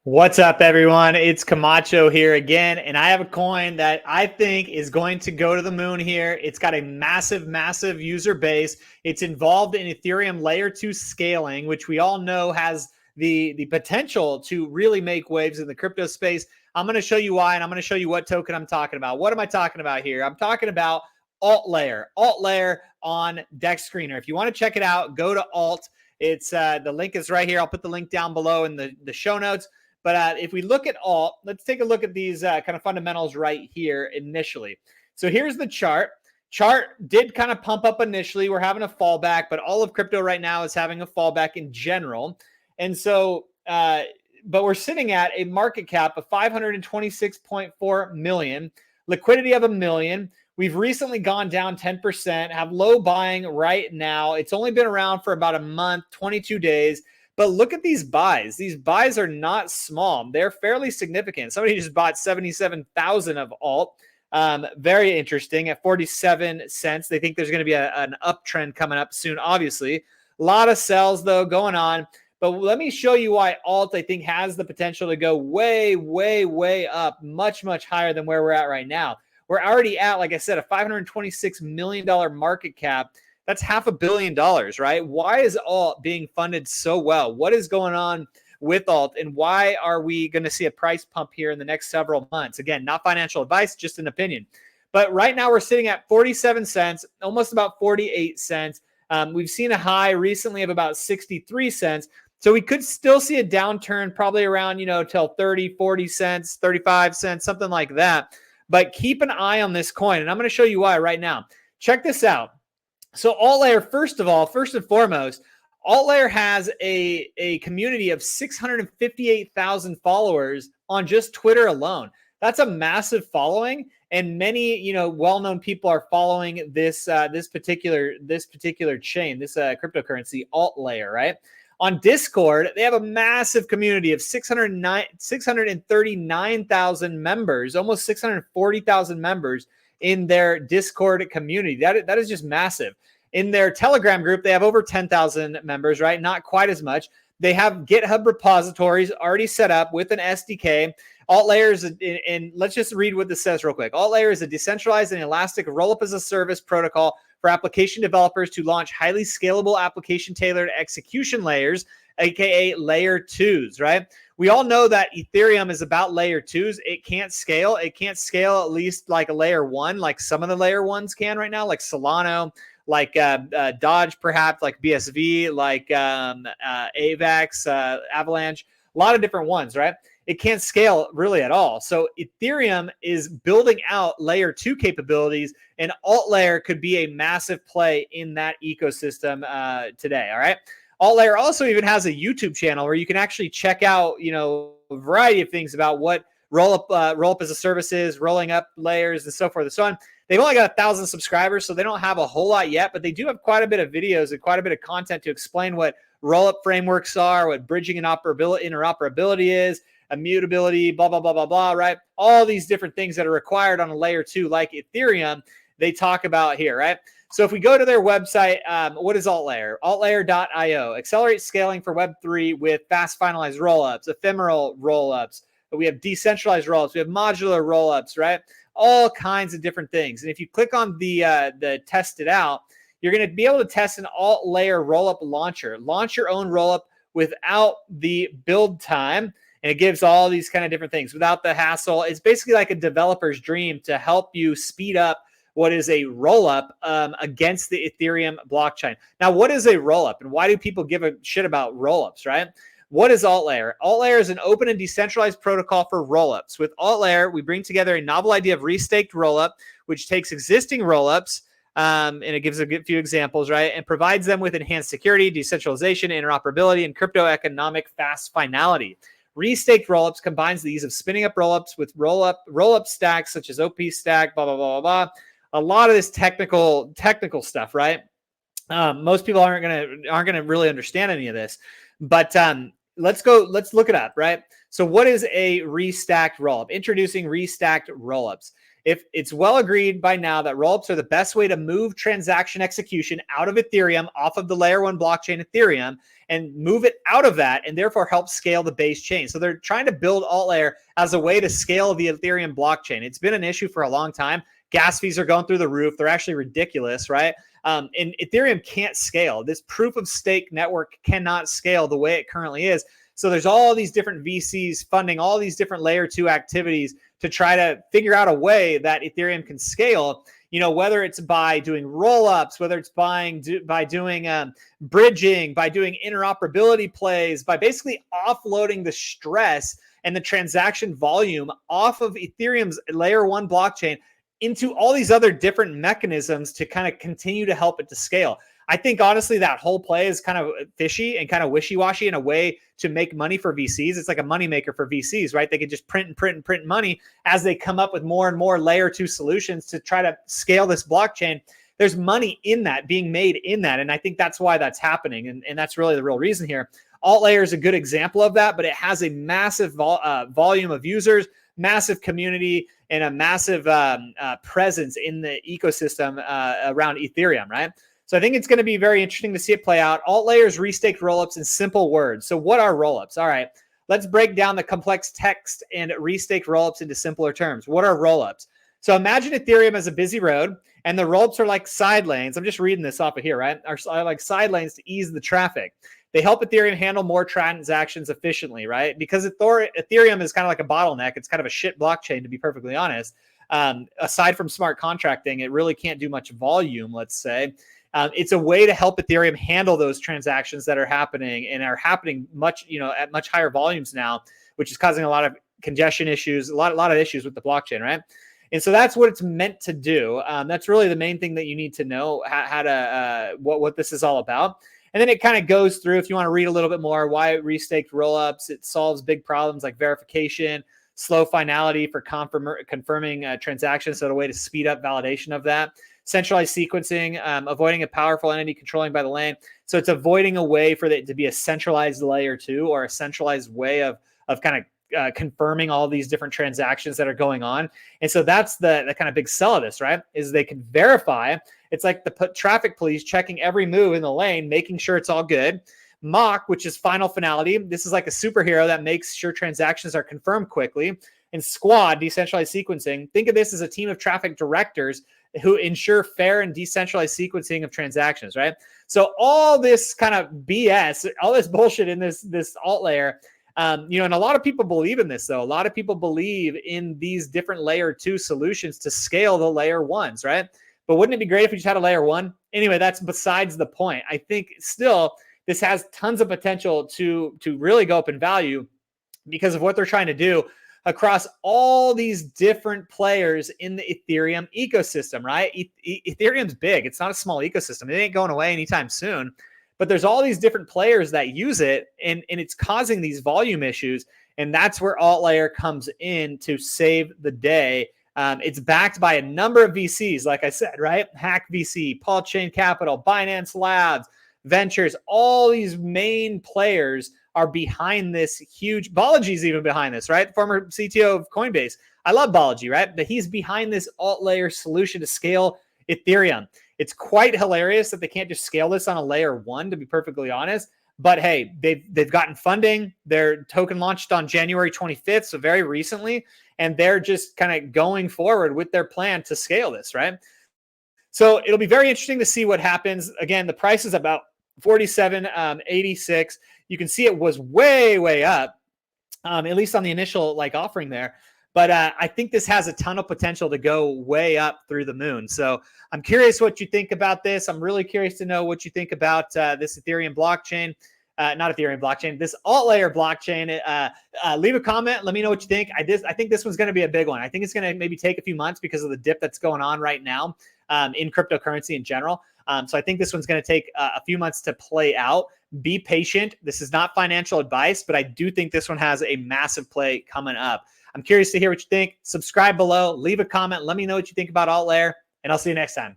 What's up, everyone? It's Camacho here again, and I have a coin that I think is going to go to the moon here. It's got a massive user base. It's involved in Ethereum layer 2 scaling, which we all know has the potential to really make waves in the crypto space. I'm going to show you why, and I'm going to show you what token I'm talking about. What am I talking about here? I'm talking about Alt Layer on Dex Screener. If you want to check it out, go to Alt. It's the link is right here. I'll put the link down below in the show notes. But if we look at Alt, let's take a look at these kind of fundamentals right here initially. So here's the chart. Chart did kind of pump up initially. We're having a fallback, but all of crypto right now is having a fallback in general. And so, but we're sitting at a market cap of 526.4 million, liquidity of $1 million. We've recently gone down 10%, have low buying right now. It's only been around for about a month, 22 days. But look at these buys. These buys are not small. They're fairly significant. Somebody just bought 77,000 of Alt. Very interesting at 47 cents. They think there's going to be an uptrend coming up soon, obviously. A lot of sells, though, going on. But let me show you why Alt, I think, has the potential to go way up, much higher than where we're at right now. We're already at, like I said, a $526 million market cap. That's $500 million, right? Why is Alt being funded so well? What is going on with Alt, and why are we going to see a price pump here in the next several months? Again, not financial advice, just an opinion. But right now we're sitting at 47 cents, almost about 48 cents. We've seen a high recently of about 63 cents. So we could still see a downturn probably around, till 30, 40 cents, 35 cents, something like that. But keep an eye on this coin, and I'm going to show you why right now. Check this out. So Alt Layer, first and foremost, Alt Layer has a community of 658,000 followers on just Twitter alone. That's a massive following, and many well-known people are following this particular chain, this cryptocurrency Alt Layer, right? On Discord, they have a massive community of 639,000 members, almost 640,000 members in their Discord community. That is just massive. In their Telegram group, they have over 10,000 members, right? Not quite as much. They have GitHub repositories already set up with an SDK. Alt Layer is, and let's just read what this says real quick. Alt Layer is a decentralized and elastic rollup as a service protocol for application developers to launch highly scalable application-tailored execution layers, aka layer 2s, right? We all know that Ethereum is about layer 2s. It can't scale. It can't scale at least like a layer 1, like some of the layer 1s can right now, like Solano, like Dodge, perhaps, like BSV, like AVAX, Avalanche, a lot of different ones, right? It can't scale really at all. So Ethereum is building out layer 2 capabilities, and Alt Layer could be a massive play in that ecosystem today, all right? Alt Layer also even has a YouTube channel where you can actually check out, a variety of things about what rollup as a service is, rolling up layers, and so forth and so on. They've only got 1,000 subscribers, so they don't have a whole lot yet, but they do have quite a bit of videos and quite a bit of content to explain what rollup frameworks are, what bridging and interoperability is, immutability, blah, blah, blah, blah, blah, right? All these different things that are required on a layer 2 like Ethereum, they talk about here, right? So if we go to their website, what is Alt Layer? Altlayer.io. Accelerate scaling for Web3 with fast finalized rollups, ephemeral rollups. We have decentralized rollups. We have modular rollups, right? All kinds of different things. And if you click on the test it out, you're going to be able to test an Alt Layer rollup launcher. Launch your own rollup without the build time. And it gives all these kind of different things without the hassle. It's basically like a developer's dream to help you speed up what is a rollup against the Ethereum blockchain. Now, what is a rollup, and why do people give a shit about rollups, right? What is Alt Layer? Alt Layer is an open and decentralized protocol for rollups. With Alt Layer, we bring together a novel idea of restaked rollup, which takes existing rollups, and it gives a few examples, right, and provides them with enhanced security, decentralization, interoperability, and crypto economic fast finality. Restaked rollups combines the ease of spinning up rollups with rollup stacks such as OP stack, blah, blah, blah, blah, blah. A lot of this technical stuff, right? Most people aren't gonna really understand any of this, but let's look it up, right? So what is a restacked rollup? Introducing restacked rollups. if it's well agreed by now that rollups are the best way to move transaction execution out of Ethereum, off of the layer one blockchain Ethereum, and move it out of that, and therefore help scale the base chain. So they're trying to build AltLayer as a way to scale the Ethereum blockchain. It's been an issue for a long time. Gas fees are going through the roof. They're actually ridiculous, right? And Ethereum can't scale. This proof of stake network cannot scale the way it currently is. So there's all these different VCs funding all these different layer two activities to try to figure out a way that Ethereum can scale, whether it's by doing rollups, whether it's by doing bridging, by doing interoperability plays, by basically offloading the stress and the transaction volume off of Ethereum's layer one blockchain into all these other different mechanisms to kind of continue to help it to scale. I think honestly that whole play is kind of fishy and kind of wishy-washy in a way to make money for VCs. It's like a moneymaker for VCs, right? They can just print and print and print money as they come up with more and more layer two solutions to try to scale this blockchain. There's money in that, being made in that. And I think that's why that's happening. And that's really the real reason here. AltLayer is a good example of that, but it has a massive volume of users, massive community, and a massive presence in the ecosystem around Ethereum, right? So I think it's going to be very interesting to see it play out. AltLayer's restaked rollups in simple words. So what are rollups? All right, let's break down the complex text and restaked rollups into simpler terms. What are rollups? So imagine Ethereum as a busy road, and the rollups are like side lanes. I'm just reading this off of here, right? Are like side lanes to ease the traffic. They help Ethereum handle more transactions efficiently, right? Because Ethereum is kind of like a bottleneck. It's kind of a shit blockchain, to be perfectly honest. Aside from smart contracting, it really can't do much volume, let's say. It's a way to help Ethereum handle those transactions that are happening and are happening much, at much higher volumes now, which is causing a lot of congestion issues, a lot of issues with the blockchain, right? And so that's what it's meant to do. That's really the main thing that you need to know how to what this is all about. And then it kind of goes through, if you want to read a little bit more, why it restaked rollups. It solves big problems like verification, slow finality for confirming transactions, so a way to speed up validation of that. Centralized sequencing, avoiding a powerful entity controlling by the lane. So it's avoiding a way for it to be a centralized layer two, or a centralized way of kind of confirming all these different transactions that are going on. And so that's the kind of big sell of this, right? Is they can verify. It's like the traffic police checking every move in the lane, making sure it's all good. Mock, which is final finality. This is like a superhero that makes sure transactions are confirmed quickly. And Squad, decentralized sequencing. Think of this as a team of traffic directors who ensure fair and decentralized sequencing of transactions, right? So all this kind of BS, all this bullshit in this AltLayer, and a lot of people believe in this, though. A lot of people believe in these different layer two solutions to scale the layer ones, right? But wouldn't it be great if we just had a layer one? Anyway, that's besides the point. I think still this has tons of potential to really go up in value because of what they're trying to do across all these different players in the Ethereum ecosystem, right? Ethereum's big. It's not a small ecosystem. It ain't going away anytime soon. But there's all these different players that use it, and it's causing these volume issues. And that's where AltLayer comes in to save the day. It's backed by a number of VCs, like I said, right? Hack VC, Paul Chain Capital, Binance Labs, Ventures, all these main players are behind this huge. Balaji's even behind this, right? Former CTO of Coinbase. I love Balaji, right? But he's behind this AltLayer solution to scale Ethereum. It's quite hilarious that they can't just scale this on a layer one, to be perfectly honest. But hey, they've gotten funding. Their token launched on January 25th, so very recently, and they're just kind of going forward with their plan to scale this, right? So it'll be very interesting to see what happens. Again, the price is about 47.86. You can see it was way up, at least on the initial offering there. But I think this has a ton of potential to go way up through the moon. So I'm curious what you think about this. I'm really curious to know what you think about this Ethereum blockchain. Not Ethereum blockchain, this AltLayer blockchain. Leave a comment. Let me know what you think. I think this one's going to be a big one. I think it's going to maybe take a few months because of the dip that's going on right now in cryptocurrency in general. So I think this one's going to take a few months to play out. Be patient. This is not financial advice, but I do think this one has a massive play coming up. I'm curious to hear what you think. Subscribe below. Leave a comment. Let me know what you think about AltLayer, and I'll see you next time.